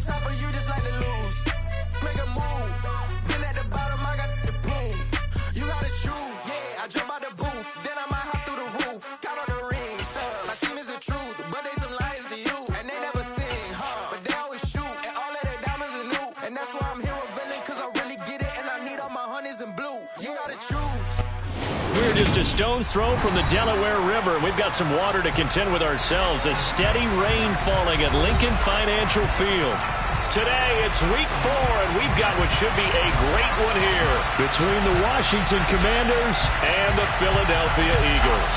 top of you just like to lose. Make a move. Been at the bottom, I got the boom. You gotta choose, yeah. I jump out the booth, then I might hop through the roof. Count on the rings, my team is the truth, but they some liars to you, and they never sing, but they always shoot, and all of their diamonds are new, and that's why I'm here with Villain, cause I really get it, and I need all my honeys in blue. You gotta choose. We're just a stone's throw from the Delaware River. We've got some water to contend with ourselves. A steady rain falling at Lincoln Financial Field. Today, it's week 4, and we've got what should be a great one here between the Washington Commanders and the Philadelphia Eagles.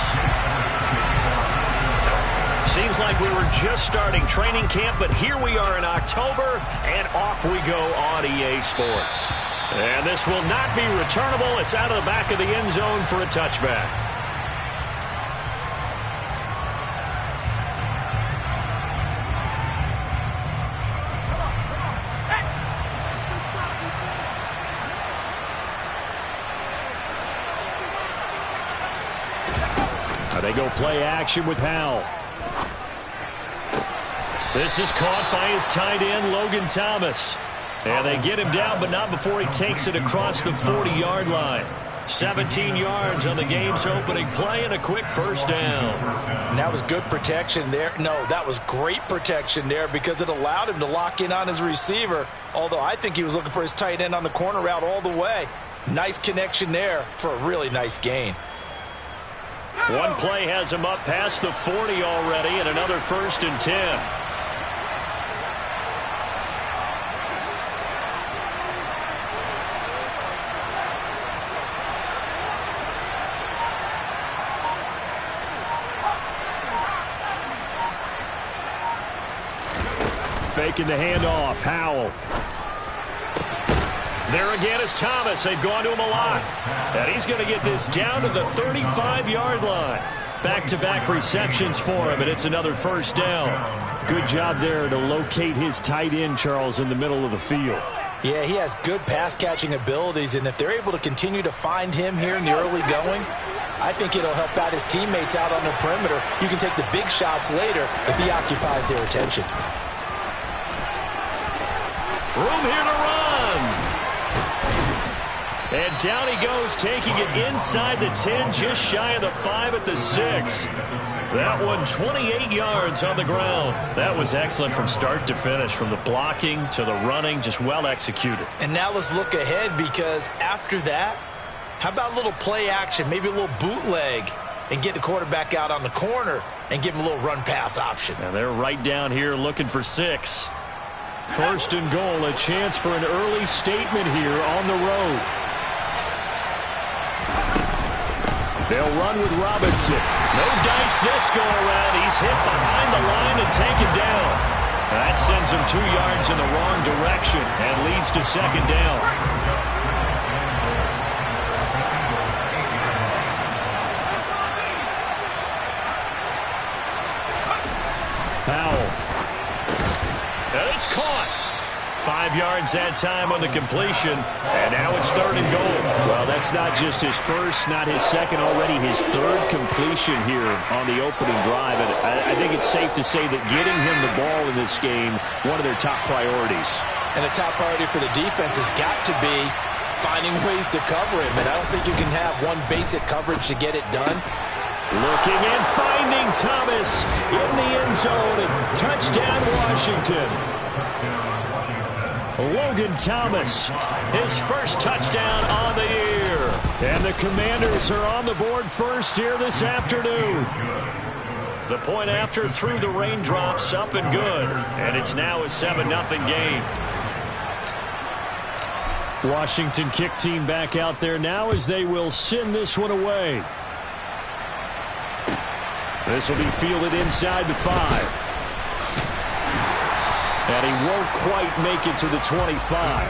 Seems like we were just starting training camp, but here we are in October, and off we go on EA Sports. And this will not be returnable. It's out of the back of the end zone for a touchback. They go play action with Howell. This is caught by his tight end, Logan Thomas. And they get him down, but not before he takes it across the 40-yard line. 17 yards on the game's opening play and a quick first down. And that was good protection there. No, that was great protection there because it allowed him to lock in on his receiver, although I think he was looking for his tight end on the corner route all the way. Nice connection there for a really nice gain. One play has him up past the 40 already, and another 1st and 10. Faking the handoff, Howell. There again is Thomas. They've gone to him a lot. And he's going to get this down to the 35-yard line. Back-to-back receptions for him, and it's another first down. Good job there to locate his tight end, Charles, in the middle of the field. Yeah, he has good pass-catching abilities, and if they're able to continue to find him here in the early going, I think it'll help out his teammates out on the perimeter. You can take the big shots later if he occupies their attention. Room here to run. And down he goes, taking it inside the 10, just shy of the 5 at the 6. That one 28 yards on the ground. That was excellent from start to finish, from the blocking to the running, just well executed. And now let's look ahead, because after that, how about a little play action, maybe a little bootleg, and get the quarterback out on the corner and give him a little run-pass option. And they're right down here looking for 6. 1st and goal, a chance for an early statement here on the road. They'll run with Robinson. No dice this go-around. He's hit behind the line and taken down. That sends him 2 yards in the wrong direction and leads to 2nd down. Powell. And it's caught. 5 yards that time on the completion, and now it's 3rd and goal. Well, that's not just his first, not his second, already his 3rd completion here on the opening drive. And I think it's safe to say that getting him the ball in this game, one of their top priorities. And the top priority for the defense has got to be finding ways to cover him, and I don't think you can have one basic coverage to get it done. Looking and finding Thomas in the end zone, and touchdown Washington. Logan Thomas, his first touchdown on the year. And the Commanders are on the board first here this afternoon. The point after through the raindrops, up and good. And it's now a 7-0 game. Washington kick team back out there now as they will send this one away. This will be fielded inside the 5. And he won't quite make it to the 25.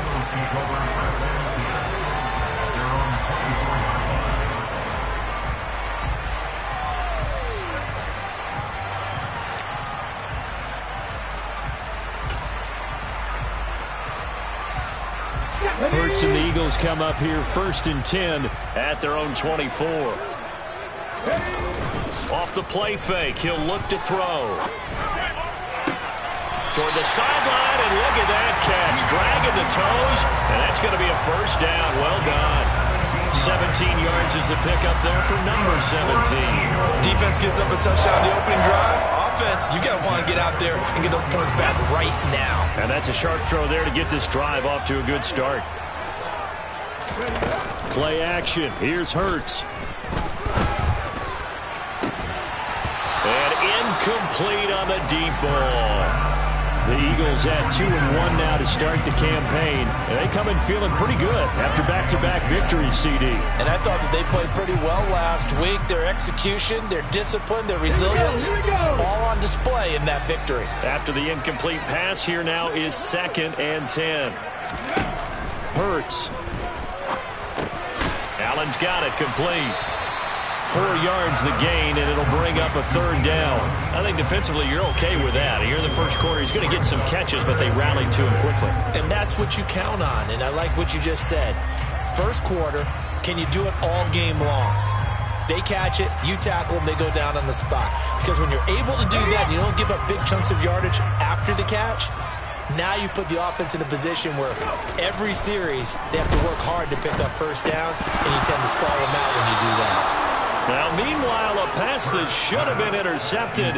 Hurts and the Eagles come up here 1st and 10 at their own 24. Off the play fake, he'll look to throw. toward the sideline, and look at that catch. Dragging the toes, and that's going to be a first down. Well done. 17 yards is the pickup there for number 17. Defense gives up a touchdown on the opening drive. Offense, you got to want to get out there and get those points back right now. And that's a sharp throw there to get this drive off to a good start. Play action. Here's Hurts. And incomplete on the deep ball. The Eagles at 2-1 now to start the campaign. And they come in feeling pretty good after back-to-back victories, CD. And I thought that they played pretty well last week. Their execution, their discipline, their resilience, all on display in that victory. After the incomplete pass, here now is 2nd and 10. Hurts. Allen's got it complete. 4 yards the gain, and it'll bring up a 3rd down. I think defensively you're okay with that. Here in the first quarter, he's going to get some catches, but they rallied to him quickly. And that's what you count on, and I like what you just said. First quarter, can you do it all game long? They catch it, you tackle them, they go down on the spot. Because when you're able to do that, and you don't give up big chunks of yardage after the catch, now you put the offense in a position where every series they have to work hard to pick up first downs, and you tend to stall them out when you do that. Now, meanwhile, a pass that should have been intercepted,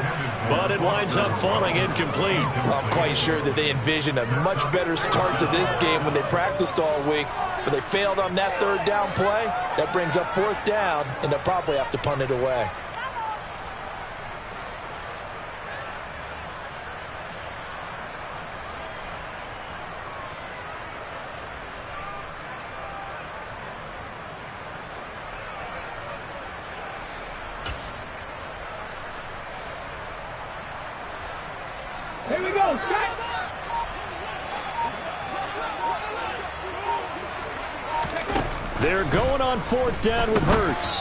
but it winds up falling incomplete. I'm quite sure that they envisioned a much better start to this game when they practiced all week, but they failed on that 3rd down play. That brings up 4th down, and they'll probably have to punt it away. Here we go. They're going on 4th down with Hurts.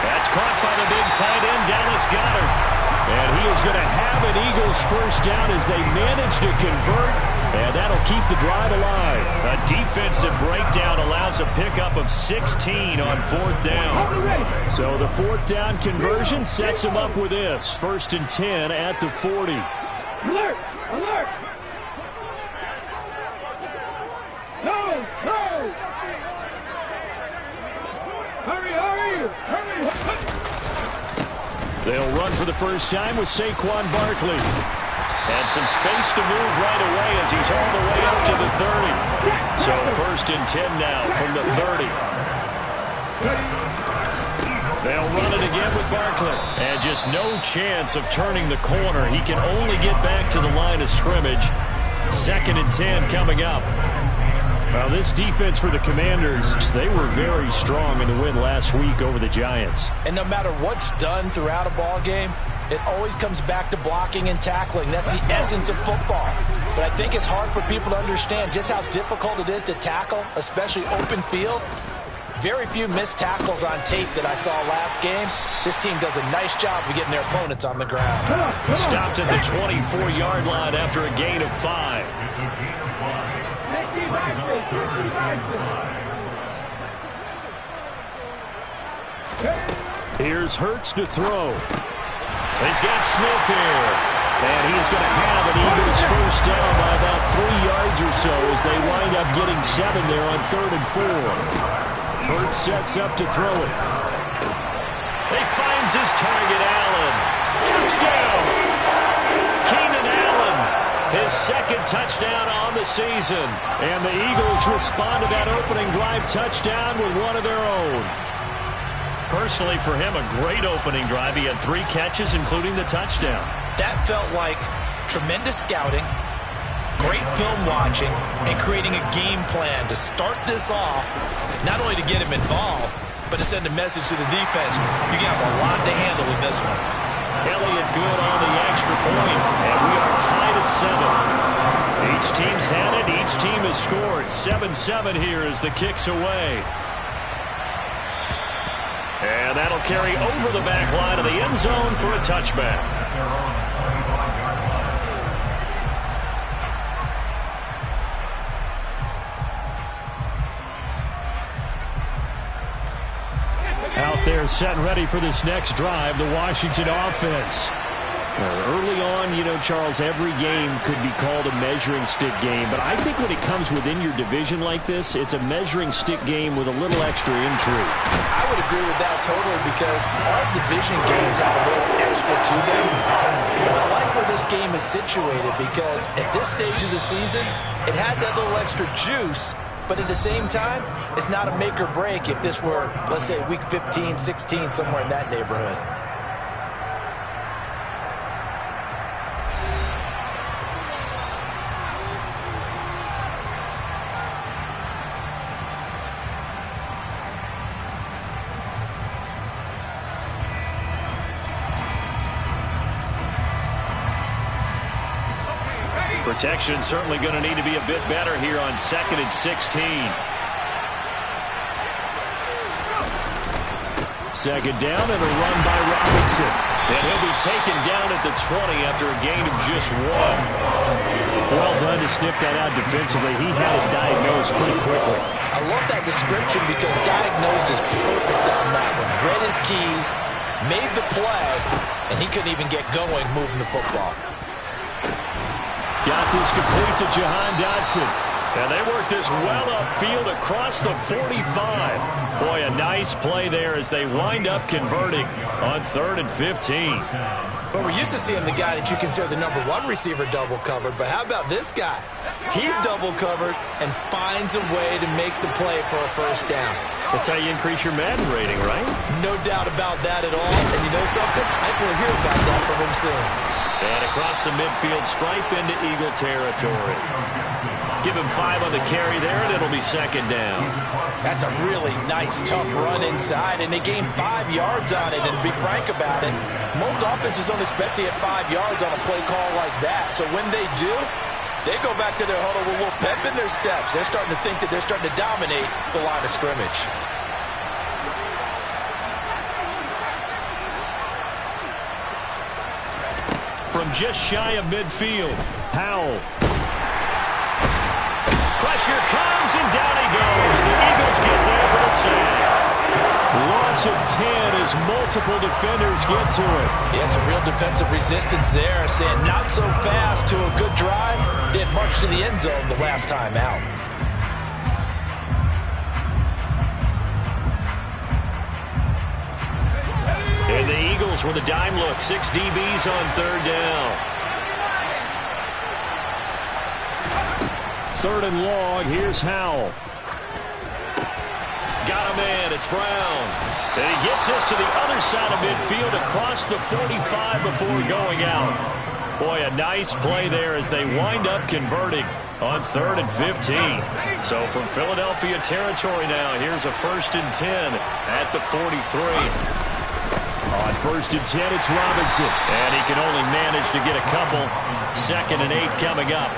That's caught by the big tight end, Dallas Goedert. And he is going to have an Eagles first down as they manage to convert, and that'll keep the drive alive. A defensive breakdown allows a pickup of 16 on 4th down. So the 4th down conversion sets him up with this. 1st and 10 at the 40. Alert! Alert! No! No! Hurry! Hurry! Hurry! They'll run for the first time with Saquon Barkley. And some space to move right away as he's all the way up to the 30. So 1st and 10 now from the 30. They'll run it again with Barkley. And just no chance of turning the corner. He can only get back to the line of scrimmage. 2nd and 10 coming up. Well, this defense for the Commanders, they were very strong in the win last week over the Giants. And no matter what's done throughout a ball game, it always comes back to blocking and tackling. That's the essence of football. But I think it's hard for people to understand just how difficult it is to tackle, especially open field. Very few missed tackles on tape that I saw last game. This team does a nice job of getting their opponents on the ground. Stopped at the 24-yard line after a gain of 5. Here's Hurts to throw. He's got Smith here. And he's going to have an Eagles first down by about 3 yards or so as they wind up getting 7 there on 3rd and 4. Hurts sets up to throw it. He finds his target, Allen. Touchdown! Keenan Allen, his 2nd touchdown on the season. And the Eagles respond to that opening drive touchdown with one of their own. Personally, for him, a great opening drive. He had 3 catches, including the touchdown. That felt like tremendous scouting, great film watching, and creating a game plan to start this off, not only to get him involved, but to send a message to the defense. You got a lot to handle in this one. Elliott good on the extra point, and we are tied at 7. Each team's had it. Each team has scored. 7-7 here as the kick's away. And that'll carry over the back line of the end zone for a touchback. Out there set and ready for this next drive, the Washington offense. Early on, Charles, every game could be called a measuring stick game. But I think when it comes within your division like this, it's a measuring stick game with a little extra intrigue. I would agree with that totally because all division games have a little extra to them. I like where this game is situated because at this stage of the season, it has that little extra juice. But at the same time, it's not a make or break if this were, let's say, week 15, 16, somewhere in that neighborhood. Protection certainly going to need to be a bit better here on 2nd and 16. Second down and a run by Robinson. And he'll be taken down at the 20 after a gain of just 1. Well done to sniff that out defensively. He had it diagnosed pretty quickly. I love that description because diagnosed is perfect on that one. Read his keys, made the play, and he couldn't even get going moving the football. Got this complete to Jahan Dotson. And they work this well upfield across the 45. Boy, a nice play there as they wind up converting on 3rd and 15. But we're used to seeing the guy that you consider the number 1 receiver double covered. But how about this guy? He's double covered and finds a way to make the play for a first down. That's how you increase your Madden rating, right? No doubt about that at all. And you know something? I think we'll hear about that from him soon. And across the midfield stripe into Eagle territory. Give him 5 on the carry there, and it'll be 2nd down. That's a really nice, tough run inside, and they gained 5 yards on it. And to be frank about it, most offenses don't expect to get 5 yards on a play call like that. So when they do, they go back to their huddle with a little pep in their steps. They're starting to think that they're starting to dominate the line of scrimmage. From just shy of midfield, Powell. Pressure comes, and down he goes. The Eagles get there for the sack. Loss of 10 as multiple defenders get to it. Yeah, some real defensive resistance there. Saying not so fast to a good drive. Didn't march to the end zone the last time out. And the Eagles with a dime look. 6 DBs on 3rd down. 3rd and long. Here's Howell. Got a man. It's Brown. And he gets us to the other side of midfield across the 45 before going out. Boy, a nice play there as they wind up converting on 3rd and 15. So from Philadelphia territory now, here's a 1st and 10 at the 43. On 1st and 10, it's Robinson. And he can only manage to get a couple. 2nd and 8 coming up.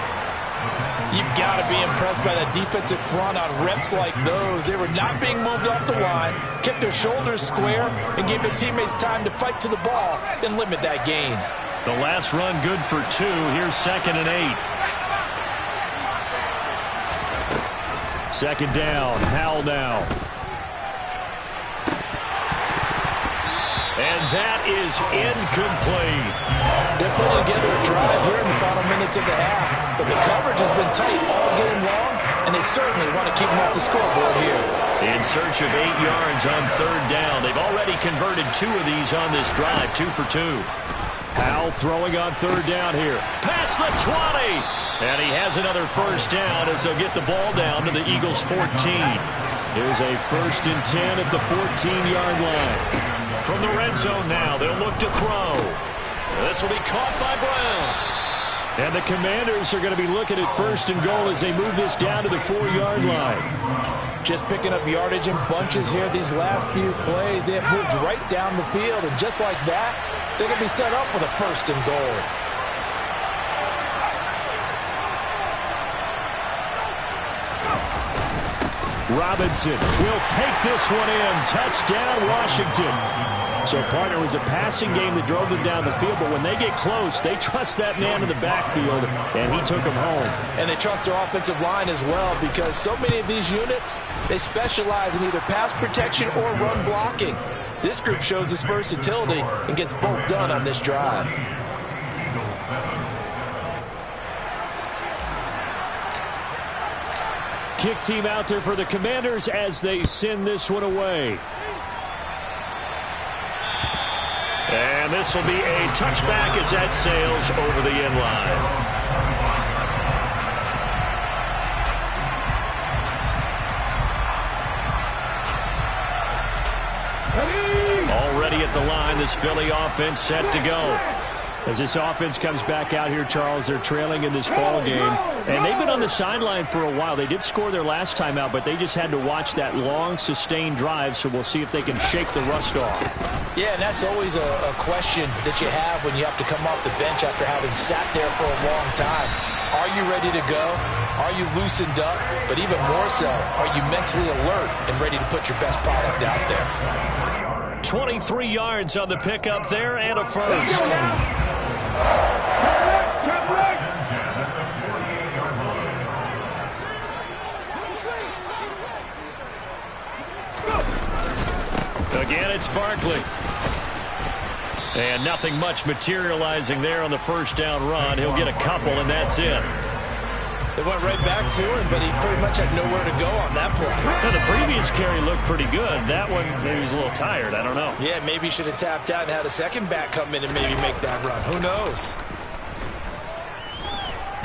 You've got to be impressed by that defensive front on reps like those. They were not being moved off the line, kept their shoulders square, and gave their teammates time to fight to the ball and limit that gain. The last run good for 2. Here's 2nd and 8. 2nd down. Howell now. And that is incomplete. They're putting together a drive here in the final minutes of the half, but the coverage has been tight all game long, and they certainly want to keep them off the scoreboard here. In search of 8 yards on 3rd down. They've already converted 2 of these on this drive, 2 for 2. Howell throwing on 3rd down here. Past the 20. And he has another 1st down as they'll get the ball down to the Eagles' 14. Here's a 1st and 10 at the 14-yard line. From the red zone now, they'll look to throw. This will be caught by Brown. And the Commanders are going to be looking at 1st and goal as they move this down to the 4-yard line. Just picking up yardage in bunches here these last few plays. They have moved right down the field, and just like that, they're going to be set up with a 1st and goal. Robinson will take this one in. Touchdown, Washington. So, partner, it was a passing game that drove them down the field, but when they get close, they trust that man in the backfield, and he took them home. And they trust their offensive line as well, because so many of these units, they specialize in either pass protection or run blocking. This group shows its versatility and gets both done on this drive. kick team out there for the Commanders as they send this one away. And this will be a touchback as that sails over the end line. Already at the line, this Philly offense set to go. As this offense comes back out here, Charles, they're trailing in this ball game. And they've been on the sideline for a while. They did score their last time out, but they just had to watch that long, sustained drive. So we'll see if they can shake the rust off. Yeah, and that's always a question that you have when you have to come off the bench after having sat there for a long time. Are you ready to go? Are you loosened up? But even more so, are you mentally alert and ready to put your best product out there? 23 yards on the pickup there and a first. Again, it's Barkley. And nothing much materializing there on the first down run. He'll get a couple, and that's it. They went right back to him, but he pretty much had nowhere to go on that play. Now, the previous carry looked pretty good. That one, maybe he was a little tired. I don't know. Yeah, maybe he should have tapped out and had a second back come in and maybe make that run. Who knows?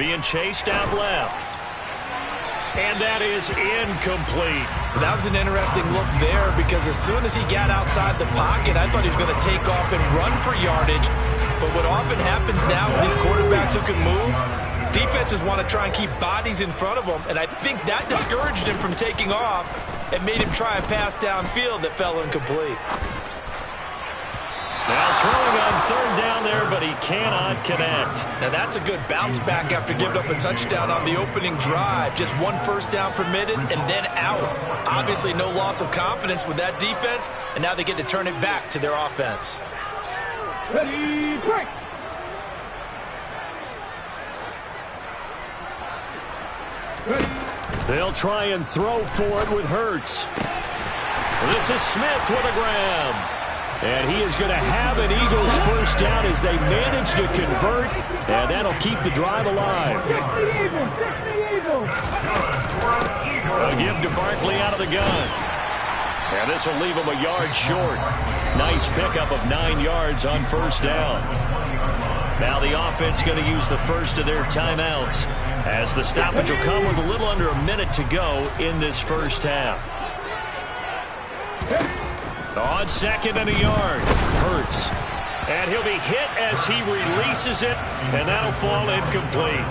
Being chased out left. And that is incomplete. That was an interesting look there because as soon as he got outside the pocket, I thought he was going to take off and run for yardage. But what often happens now with these quarterbacks who can move, defenses want to try and keep bodies in front of them, and I think that discouraged him from taking off and made him try a pass downfield that fell incomplete. Now throwing on third down there, but he cannot connect. Now that's a good bounce back after giving up a touchdown on the opening drive. Just one first down permitted and then out. Obviously no loss of confidence with that defense, and now they get to turn it back to their offense. Ready, break. They'll try and throw for it with Hurts. This is Smith with a grab. And he is going to have an Eagles first down as they manage to convert, and that'll keep the drive alive. A give to Barkley out of the gun. And this will leave him a yard short. Nice pickup of 9 yards on first down. Now the offense going to use the first of their timeouts as the stoppage will come with a little under a minute to go in this first half. On second and a yard. Hurts. And he'll be hit as he releases it, and that'll fall incomplete.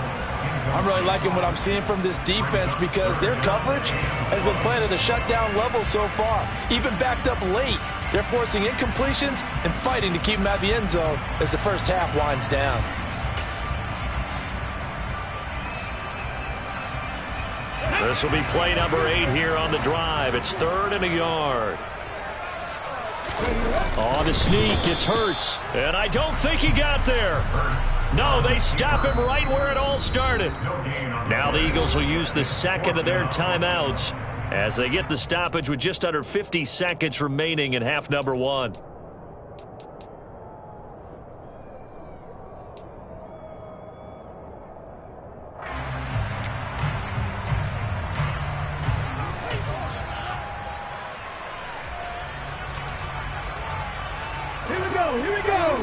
I'm really liking what I'm seeing from this defense because their coverage has been playing at a shutdown level so far. Even backed up late, they're forcing incompletions and fighting to keep them out of the end zone as the first half winds down. This will be play number 8 here on the drive. It's third and a yard. On the sneak, it's Hurts. And I don't think he got there. No, they stop him right where it all started. Now the Eagles will use the second of their timeouts as they get the stoppage with just under 50 seconds remaining in half number 1. Here we go.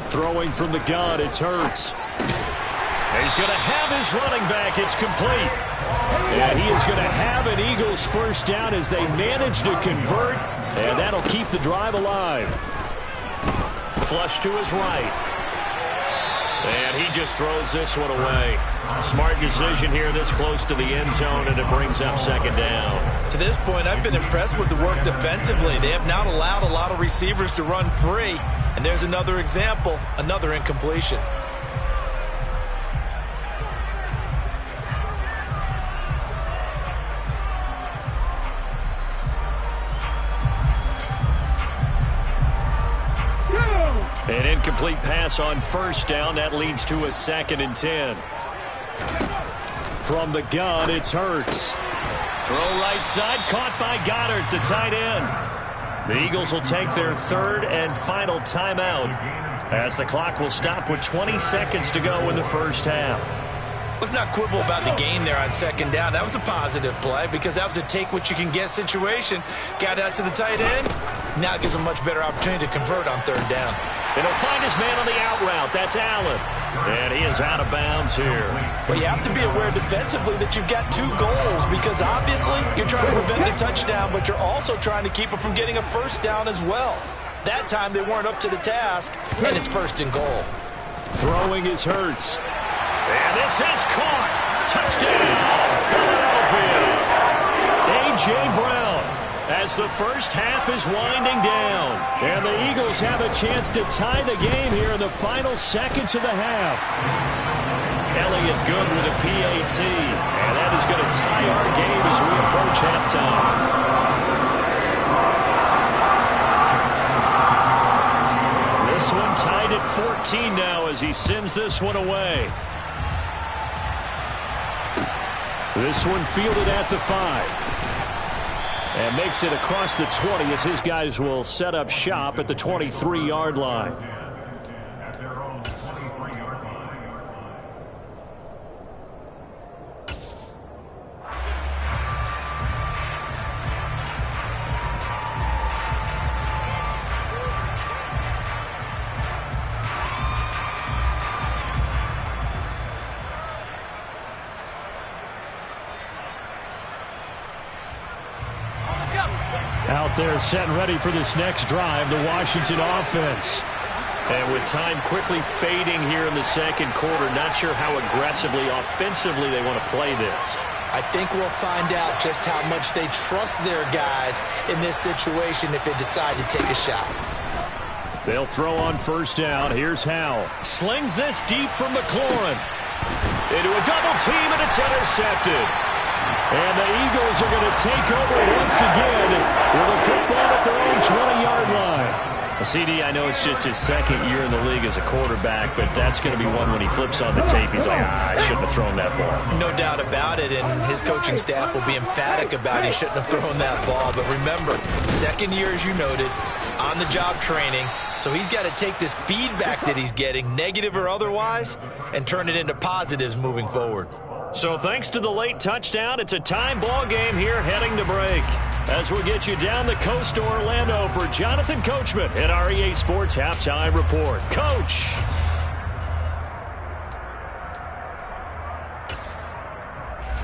Throwing from the gun, it's Hurts. He's going to have his running back. It's complete. And he is going to have an Eagles first down as they manage to convert, and that'll keep the drive alive. Flush to his right. And he just throws this one away. Smart decision here this close to the end zone, and it brings up second down. To this point, I've been impressed with the work defensively. They have not allowed a lot of receivers to run free. And there's another example, another incompletion. An incomplete pass on first down. That leads to a 2nd and 10. From the gun, it's Hurts. Throw right side, caught by Goddard, the tight end. The Eagles will take their third and final timeout as the clock will stop with 20 seconds to go in the first half. Let's not quibble about the gain there on second down. That was a positive play because that was a take-what-you-can-get situation. Got out to the tight end. Now it gives him a much better opportunity to convert on third down. And he'll find his man on the out route. That's Allen. And he is out of bounds here. Well, you have to be aware defensively that you've got two goals because obviously you're trying to prevent the touchdown, but you're also trying to keep it from getting a first down as well. That time they weren't up to the task, and it's first and goal. Throwing is Hurts. And this is caught. Touchdown, Philadelphia. A.J. Brown as the first half is winding down. And the Eagles have a chance to tie the game here in the final seconds of the half. Elliott good with a PAT. And that is going to tie our game as we approach halftime. This one tied at 14 now as he sends this one away. This one fielded at the 5. And makes it across the 20 as his guys will set up shop at the 23-yard line. Out there set and ready for this next drive, the Washington offense. And with time quickly fading here in the second quarter, not sure how aggressively, offensively they want to play this. I think we'll find out just how much they trust their guys in this situation if they decide to take a shot. They'll throw on first down. Here's Howell. Slings this deep from McLaurin. Into a double team, and it's intercepted. And the Eagles are going to take over once again with a football at their own 20-yard line. CD, I know it's just his second year in the league as a quarterback, but that's going to be one when he flips on the tape. He's like, I shouldn't have thrown that ball. No doubt about it, and his coaching staff will be emphatic about he shouldn't have thrown that ball. But remember, second year, as you noted, on-the-job training, so he's got to take this feedback that he's getting, negative or otherwise, and turn it into positives moving forward. So thanks to the late touchdown, it's a time ball game here heading to break. As we'll get you down the coast to Orlando for Jonathan Coachman at our EA Sports Halftime Report. Coach.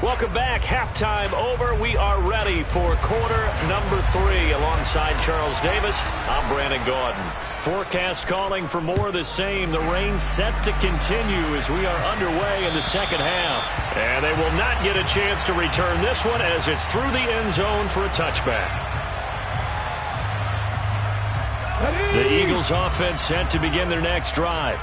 Welcome back. Halftime over. We are ready for quarter number 3. Alongside Charles Davis, I'm Brandon Gaudin. Forecast calling for more of the same. The rain set to continue as we are underway in the second half. And they will not get a chance to return this one as it's through the end zone for a touchback. The Eagles offense set to begin their next drive.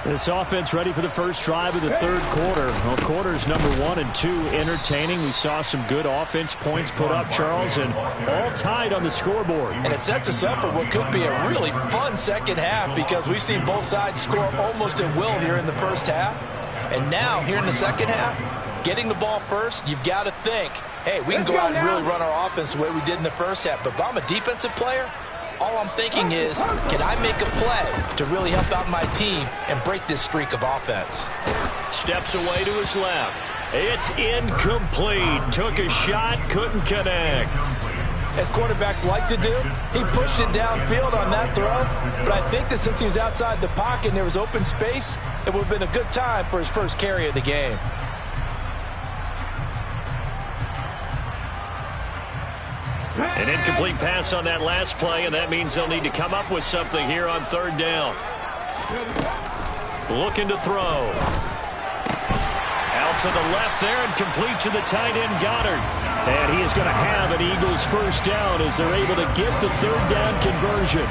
This offense ready for the first drive of the third quarter. Well, quarters number 1 and 2 entertaining. We saw some good offense points put up, Charles, and all tied on the scoreboard. And it sets us up for what could be a really fun second half because we've seen both sides score almost at will here in the first half. And now, here in the second half, getting the ball first, you've got to think, hey, we can go out and really run our offense the way we did in the first half. But if I'm a defensive player, all I'm thinking is, can I make a play to really help out my team and break this streak of offense? Steps away to his left. It's incomplete. Took a shot, couldn't connect. As quarterbacks like to do, he pushed it downfield on that throw, but I think that since he was outside the pocket and there was open space, it would have been a good time for his first carry of the game. An incomplete pass on that last play, and that means they'll need to come up with something here on third down. Looking to throw. Out to the left there and complete to the tight end, Goddard. And he is going to have an Eagles first down as they're able to get the third down conversion.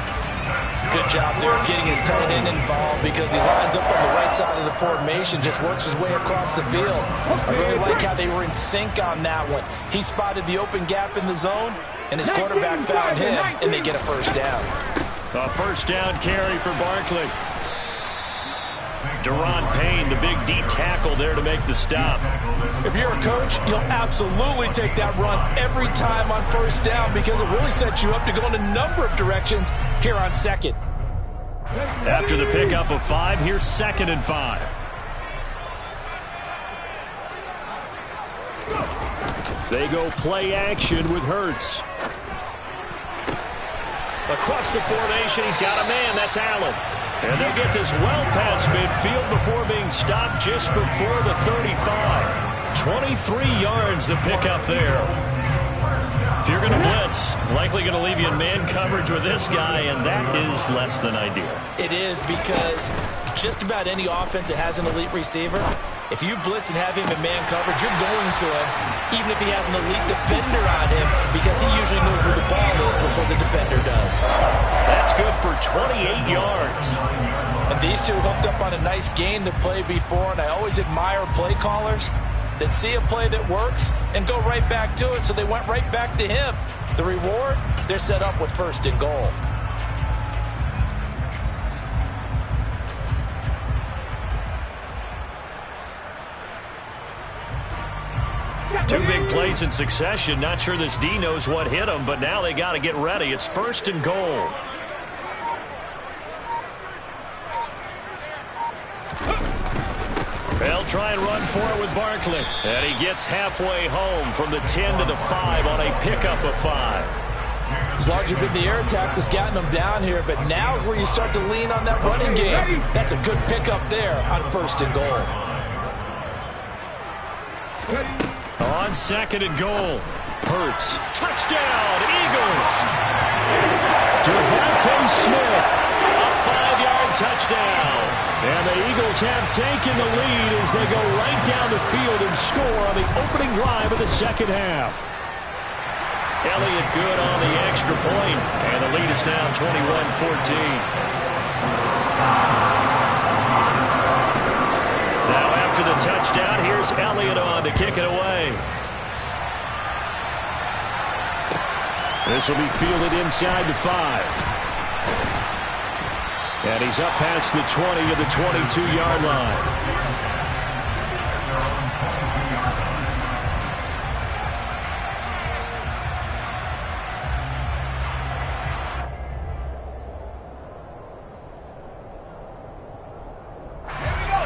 Good job there getting his tight end involved because he lines up on the right side of the formation, just works his way across the field. I really like how they were in sync on that one. He spotted the open gap in the zone, and his quarterback found him, and they get a first down. A first down carry for Barkley. Deron Payne, the big D tackle there to make the stop. If you're a coach, you'll absolutely take that run every time on first down because it really sets you up to go in a number of directions here on second. After the pickup of 5, here's 2nd and 5. They go play action with Hurts. Across the formation, he's got a man. That's Allen. And they'll get this well past midfield before being stopped just before the 35. 23 yards to pick up there. If you're going to blitz, likely going to leave you in man coverage with this guy, and that is less than ideal. It is because just about any offense that has an elite receiver, if you blitz and have him in man coverage, you're going to him, even if he has an elite defender on him, because he usually knows where the ball is before the defender does. That's good for 28 yards. And these two hooked up on a nice gain to play before, and I always admire play callers that see a play that works and go right back to it, so they went right back to him. The reward, they're set up with 1st and goal. Two big plays in succession. Not sure this D knows what hit him, but now they got to get ready. It's 1st and goal. They'll try and run for it with Barkley. And he gets halfway home from the 10 to the 5 on a pickup of 5. It's largely been the air attack that's gotten them down here, but now is where you start to lean on that running game. That's a good pickup there on 1st and goal. On 2nd and goal. Hurts. Touchdown, Eagles. Devontae Smith. A 5-yard touchdown. And the Eagles have taken the lead as they go right down the field and score on the opening drive of the 2nd half. Elliott good on the extra point, and the lead is now 21-14. Now after the touchdown, here's Elliott on to kick it away. This will be fielded inside the 5. And he's up past the 20 to the 22-yard line.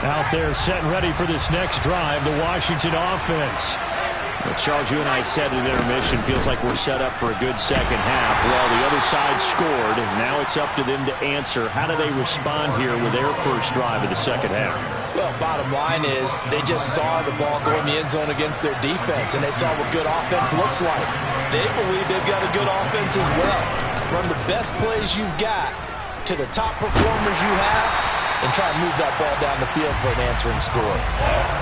Out there set and ready for this next drive, the Washington offense. Well, Charles, you and I said at intermission, feels like we're set up for a good second half. Well, the other side scored, and now it's up to them to answer. How do they respond here with their first drive of the second half? Well, bottom line is they just saw the ball go in the end zone against their defense, and they saw what good offense looks like. They believe they've got a good offense as well. Run the best plays you've got to the top performers you have, and try and move that ball down the field for an answering score.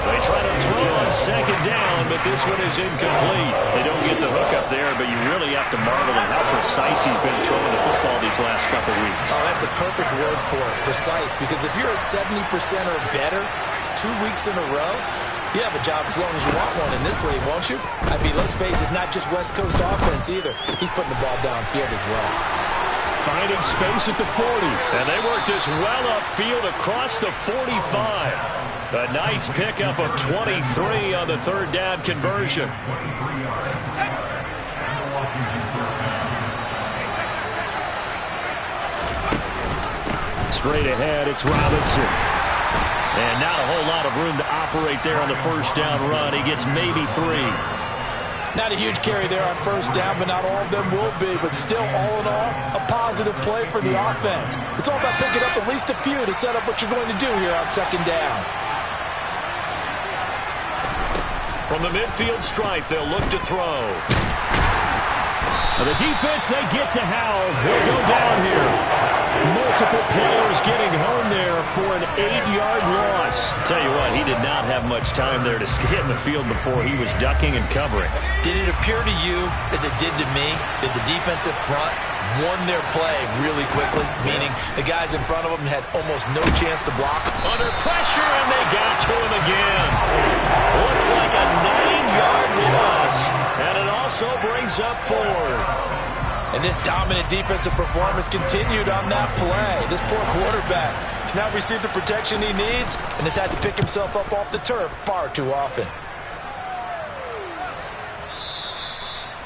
They try to throw on 2nd down, but this one is incomplete. They don't get the hook up there, but you really have to marvel at how precise he's been throwing the football these last couple weeks. Oh, that's the perfect word for it, precise, because if you're at 70% or better 2 weeks in a row, you have a job as long as you want one in this league, won't you? I mean, let's face it, it's not just West Coast offense either. He's putting the ball downfield as well. Finding space at the 40. And they work this well upfield across the 45. A nice pickup of 23 on the 3rd down conversion. Straight ahead, it's Robinson. And not a whole lot of room to operate there on the 1st down run. He gets maybe 3. Not a huge carry there on 1st down, but not all of them will be. But still, all in all, a positive play for the offense. It's all about picking up at least a few to set up what you're going to do here on 2nd down. From the midfield stripe, they'll look to throw. And the defense, they get to Howell. He'll go down here. Multiple players getting home there for an 8-yard loss. Tell you what, he did not have much time there to get in the field before he was ducking and covering. Did it appear to you, as it did to me, that the defensive front won their play really quickly? Meaning the guys in front of them had almost no chance to block. Under pressure, and they got to him again. Looks like a 9-yard loss, and it also brings up 4th. And this dominant defensive performance continued on that play. This poor quarterback has now received the protection he needs and has had to pick himself up off the turf far too often.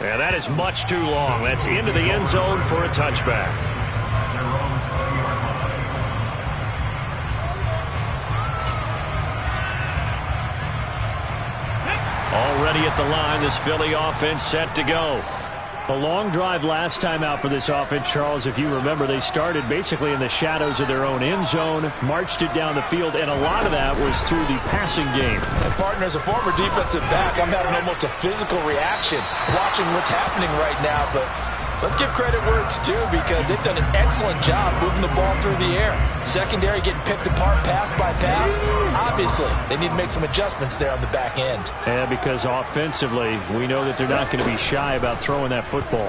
Yeah, that is much too long. That's into the end zone for a touchback. Already at the line, this Philly offense set to go. A long drive last time out for this offense, Charles. If you remember, they started basically in the shadows of their own end zone, marched it down the field, and a lot of that was through the passing game. And partner, as a former defensive back, I'm having almost a physical reaction watching what's happening right now. But let's give credit where it's due, because they've done an excellent job moving the ball through the air. Secondary getting picked apart pass by pass. Obviously, they need to make some adjustments there on the back end. And because offensively, we know that they're not going to be shy about throwing that football.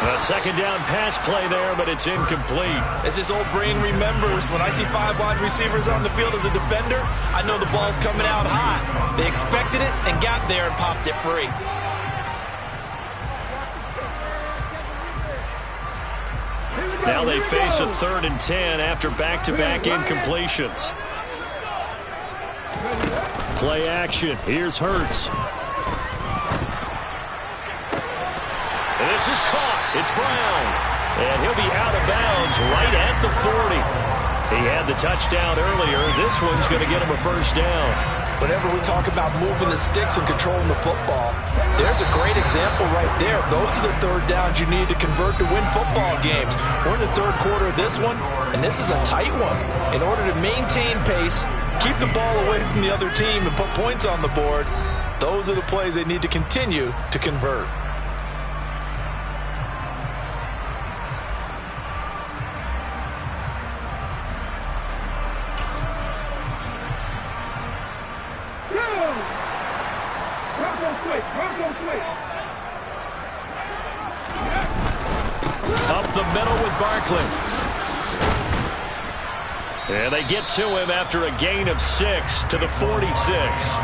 A second down pass play there, but it's incomplete. As his old brain remembers, when I see 5 wide receivers on the field as a defender, I know the ball's coming out high. They expected it and got there and popped it free. Now they face a 3rd and 10 after back-to-back incompletions. Play action. Here's Hurts. And this is caught. It's Brown. And he'll be out of bounds right at the 40. He had the touchdown earlier. This one's going to get him a first down. Whenever we talk about moving the sticks and controlling the football, there's a great example right there. Those are the 3rd downs you need to convert to win football games. We're in the 3rd quarter of this one, and this is a tight one. In order to maintain pace, keep the ball away from the other team, and put points on the board, those are the plays they need to continue to convert. Up the middle with Barkley. And they get to him after a gain of 6 to the 46.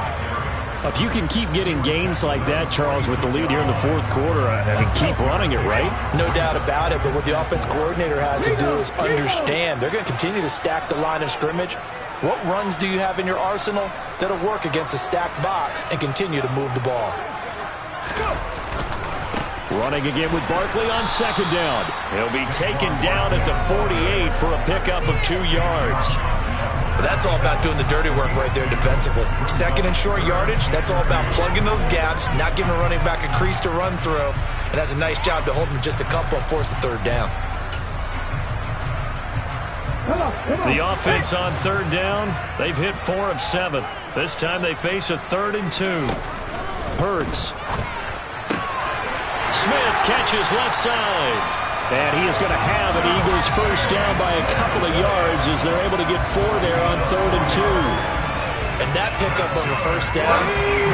If you can keep getting gains like that, Charles, with the lead here in the 4th quarter, I mean, keep running it, right? No doubt about it, but what the offense coordinator has to do is understand they're going to continue to stack the line of scrimmage. What runs do you have in your arsenal that'll work against a stacked box and continue to move the ball? Running again with Barkley on 2nd down. He'll be taken down at the 48 for a pickup of 2 yards. But that's all about doing the dirty work right there defensively. 2nd and short yardage, that's all about plugging those gaps, not giving a running back a crease to run through. And that's a nice job to hold him just a couple and force the 3rd down. The offense on 3rd down, they've hit 4 of 7. This time they face a 3rd and 2. Hurts. Smith catches left side. And he is going to have an Eagles first down by a couple of yards as they're able to get 4 there on 3rd and 2. And that pickup of a first down,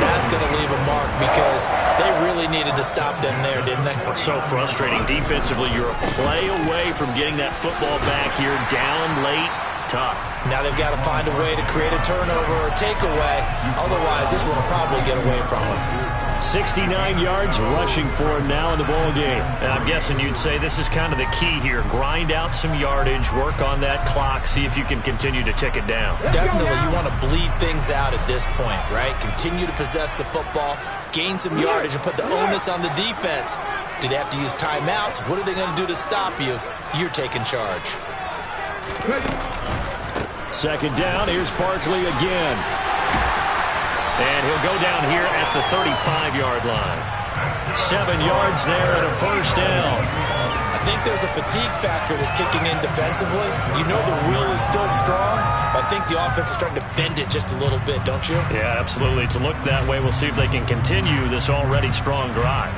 that's going to leave a mark because they really needed to stop them there, didn't they? So frustrating. Defensively, you're a play away from getting that football back here down late. Tough. Now they've got to find a way to create a turnover or a takeaway. Otherwise, this one will probably get away from them. 69 yards rushing for him now in the ball game. And I'm guessing you'd say this is kind of the key here. Grind out some yardage, work on that clock, see if you can continue to tick it down. Definitely, you want to bleed things out at this point, right? Continue to possess the football, gain some yardage, and put the onus on the defense. Do they have to use timeouts? What are they going to do to stop you? You're taking charge. 2nd down, here's Barkley again. And he'll go down here at the 35-yard line. 7 yards there and a first down. I think there's a fatigue factor that's kicking in defensively. You know the will is still strong, but I think the offense is starting to bend it just a little bit, don't you? Yeah, absolutely. It's looked that way. We'll see if they can continue this already strong drive.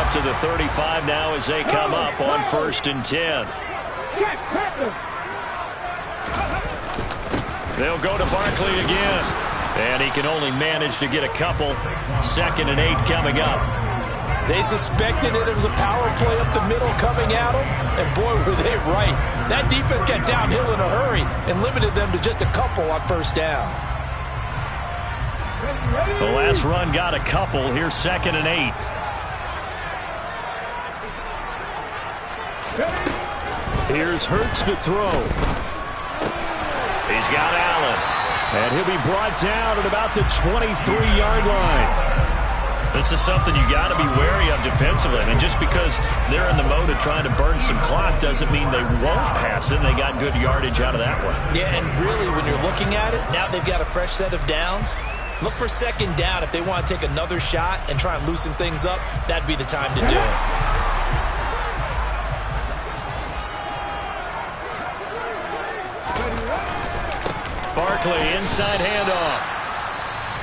To the 35 now as they come up on 1st and 10. They'll go to Barkley again. And he can only manage to get a couple. 2nd and 8 coming up. They suspected it was a power play up the middle coming at them, and boy, were they right. That defense got downhill in a hurry and limited them to just a couple on first down. The last run got a couple. Here's 2nd and 8. Here's Hurts to throw. He's got Allen. And he'll be brought down at about the 23-yard line. This is something you got to be wary of defensively. I mean, just because they're in the mode of trying to burn some clock doesn't mean they won't pass it. And they got good yardage out of that one. Yeah, and really, when you're looking at it, now they've got a fresh set of downs. Look for 2nd down. If they want to take another shot and try and loosen things up, that'd be the time to do it. Barkley, inside handoff.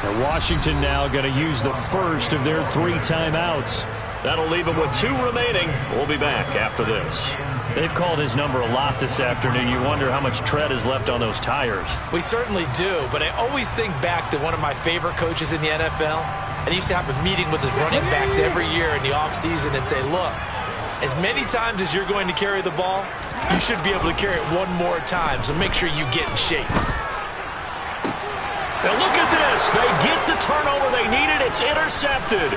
And Washington now going to use the first of their 3 timeouts. That'll leave him with 2 remaining. We'll be back after this. They've called his number a lot this afternoon. You wonder how much tread is left on those tires. We certainly do, but I always think back to one of my favorite coaches in the NFL. And he used to have a meeting with his running backs every year in the offseason and say, look, as many times as you're going to carry the ball, you should be able to carry it one more time, so make sure you get in shape. Now look at this. They get the turnover they needed. It's intercepted.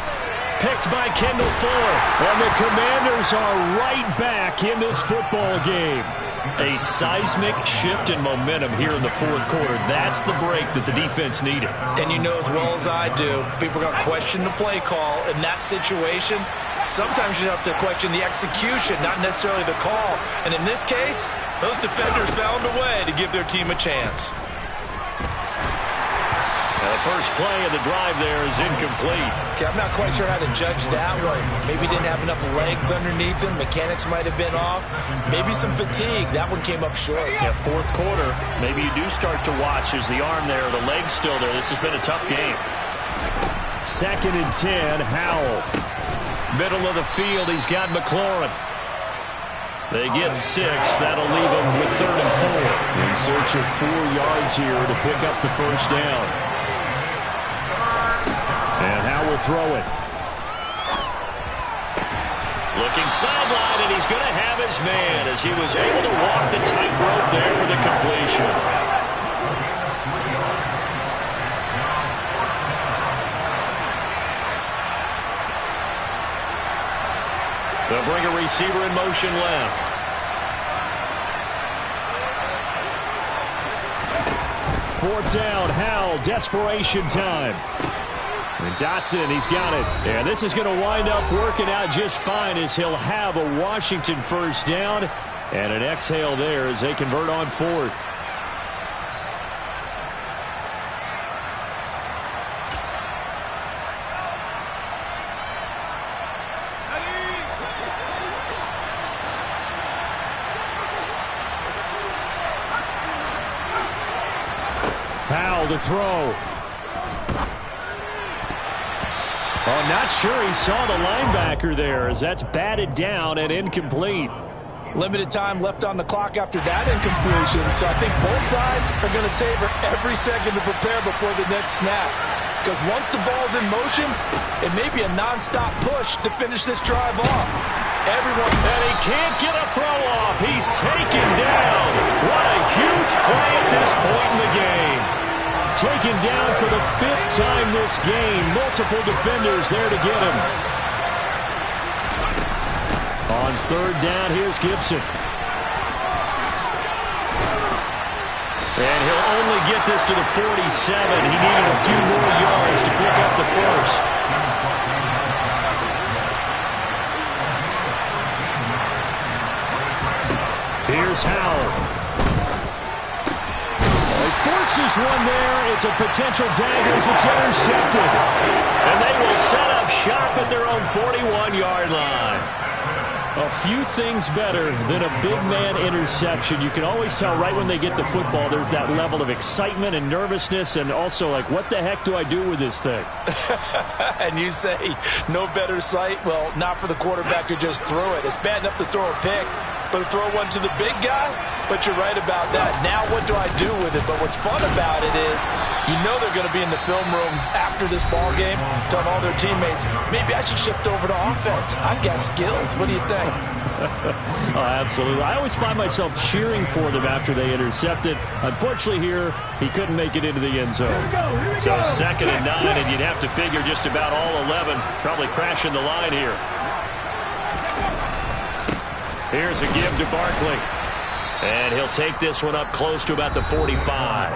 Picked by Kendall Fuller. And the Commanders are right back in this football game. A seismic shift in momentum here in the 4th quarter. That's the break that the defense needed. And you know as well as I do, people are going to question the play call in that situation. Sometimes you have to question the execution, not necessarily the call. And in this case, those defenders found a way to give their team a chance. The first play of the drive there is incomplete. Okay, I'm not quite sure how to judge that one. Maybe didn't have enough legs underneath him. Mechanics might have been off. Maybe some fatigue. That one came up short. Yeah, 4th quarter. Maybe you do start to watch as the arm there, the leg's still there. This has been a tough game. 2nd and 10, Howell. Middle of the field, he's got McLaurin. They get 6. That'll leave them with 3rd and 4. In search of 4 yards here to pick up the first down. And Howell will throw it. Looking sideline, and he's going to have his man as he was able to walk the tightrope there for the completion. They'll bring a receiver in motion left. Fourth down, Howell, desperation time. And Dotson, he's got it. And this is going to wind up working out just fine as he'll have a Washington first down. And an exhale there as they convert on 4th. Powell to throw. Oh, not sure he saw the linebacker there as that's batted down and incomplete. Limited time left on the clock after that incompletion, so I think both sides are going to savor every second to prepare before the next snap. Because once the ball's in motion, it may be a nonstop push to finish this drive off. Everyone, and he can't get a throw off. He's taken down. What a huge play at this point in the game. Taken down for the 5th time this game. Multiple defenders there to get him. On 3rd down, here's Gibson. And he'll only get this to the 47. He needed a few more yards to pick up the first. Here's Howell. He forces one there. It's a potential dagger as it's intercepted. And they will set up shop at their own 41-yard line. A few things better than a big man interception. You can always tell right when they get the football, there's that level of excitement and nervousness and also like, what the heck do I do with this thing? And you say, no better sight? Well, not for the quarterback who just threw it. It's bad enough to throw a pick, but to throw one to the big guy, but you're right about that. Now what do I do with it? But what's fun about it is you know they're going to be in the film room after this ball game, telling all their teammates, maybe I should shift over to offense. I've got skills. What do you think? Oh, absolutely. I always find myself cheering for them after they intercept it. Unfortunately here, he couldn't make it into the end zone. So 2nd and 9, and you'd have to figure just about all 11 probably crashing the line here. Here's a give to Barkley. And he'll take this one up close to about the 45.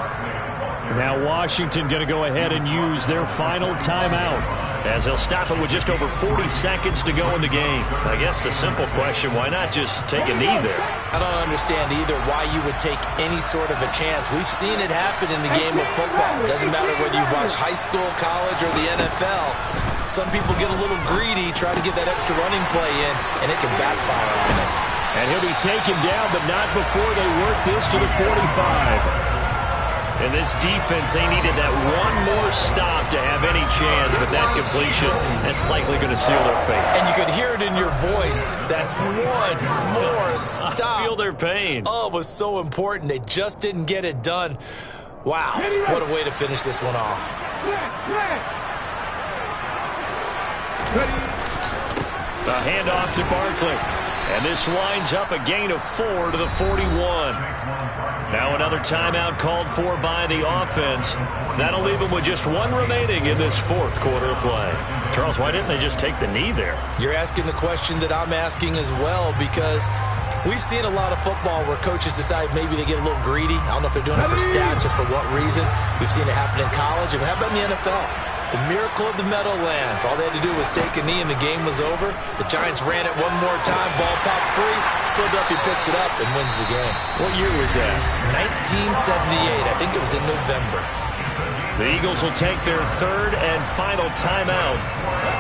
Now Washington going to go ahead and use their final timeout, as they'll stop it with just over 40 seconds to go in the game. I guess the simple question, why not just take a knee there? I don't understand either why you would take any sort of a chance. We've seen it happen in the game of football. It doesn't matter whether you watch high school, college, or the NFL. Some people get a little greedy, try to get that extra running play in, and it can backfire on them. And he'll be taken down, but not before they work this to the 45. And this defense, they needed that one more stop to have any chance, but that completion, that's likely going to seal their fate. And you could hear it in your voice, that one more stop. I feel their pain. Oh, it was so important. They just didn't get it done. Wow, what a way to finish this one off. A handoff to Barkley. And this winds up a gain of 4 to the 41. Now another timeout called for by the offense. That'll leave them with just one remaining in this 4th quarter of play. Charles, why didn't they just take the knee there? You're asking the question that I'm asking as well, because we've seen a lot of football where coaches decide maybe they get a little greedy. I don't know if they're doing it for stats or for what reason. We've seen it happen in college. And how about in the NFL? The miracle of the Meadowlands. All they had to do was take a knee and the game was over. The Giants ran it one more time. Ball popped free. Philadelphia picks it up and wins the game. What year was that? 1978. I think it was in November. The Eagles will take their 3rd and final timeout.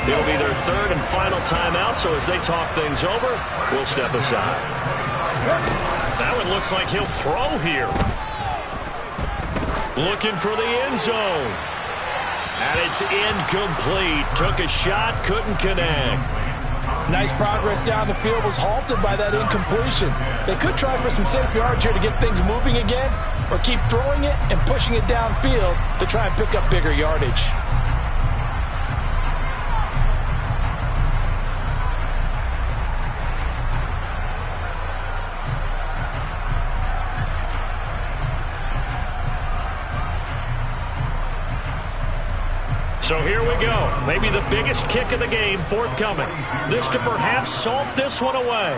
It'll be their 3rd and final timeout, so as they talk things over, we'll step aside. Now it looks like he'll throw here. Looking for the end zone. And it's incomplete. Took a shot, couldn't connect. Nice progress down the field, was halted by that incompletion. They could try for some safe yards here to get things moving again, or keep throwing it and pushing it downfield to try and pick up bigger yardage. So here we go. Maybe the biggest kick of the game forthcoming. This to perhaps salt this one away.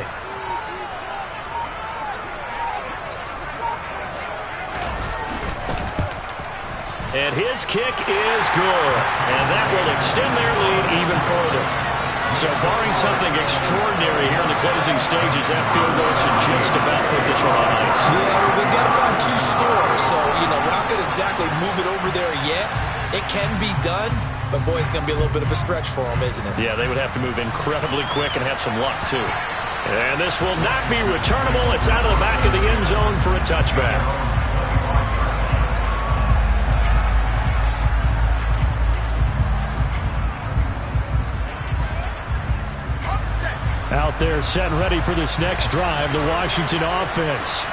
And his kick is good. And that will extend their lead even further. So barring something extraordinary here in the closing stages, that field goal should just about put this one on ice. Yeah, we've got to find 2 scores. So, we're not going to exactly move it over there yet. It can be done, but boy, it's going to be a little bit of a stretch for them, isn't it? Yeah, they would have to move incredibly quick and have some luck, too. And this will not be returnable. It's out of the back of the end zone for a touchback. Out there set and ready for this next drive, the Washington offense.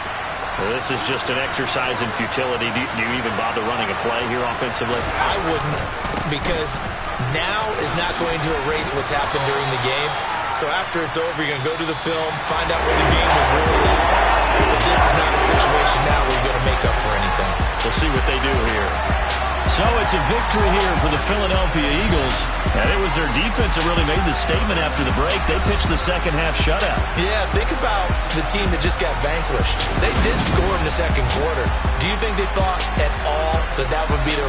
This is just an exercise in futility. Do you even bother running a play here offensively? I wouldn't, because now is not going to erase what's happened during the game. So after it's over, you're going to go to the film, find out where the game was really lost. But this is not a situation now where you're going to make up for anything. We'll see what they do here. So it's a victory here for the Philadelphia Eagles. And it was their defense that really made the statement after the break. They pitched the second half shutout. Yeah, think about the team that just got vanquished. They did score in the second quarter. Do you think they thought at all that that would be their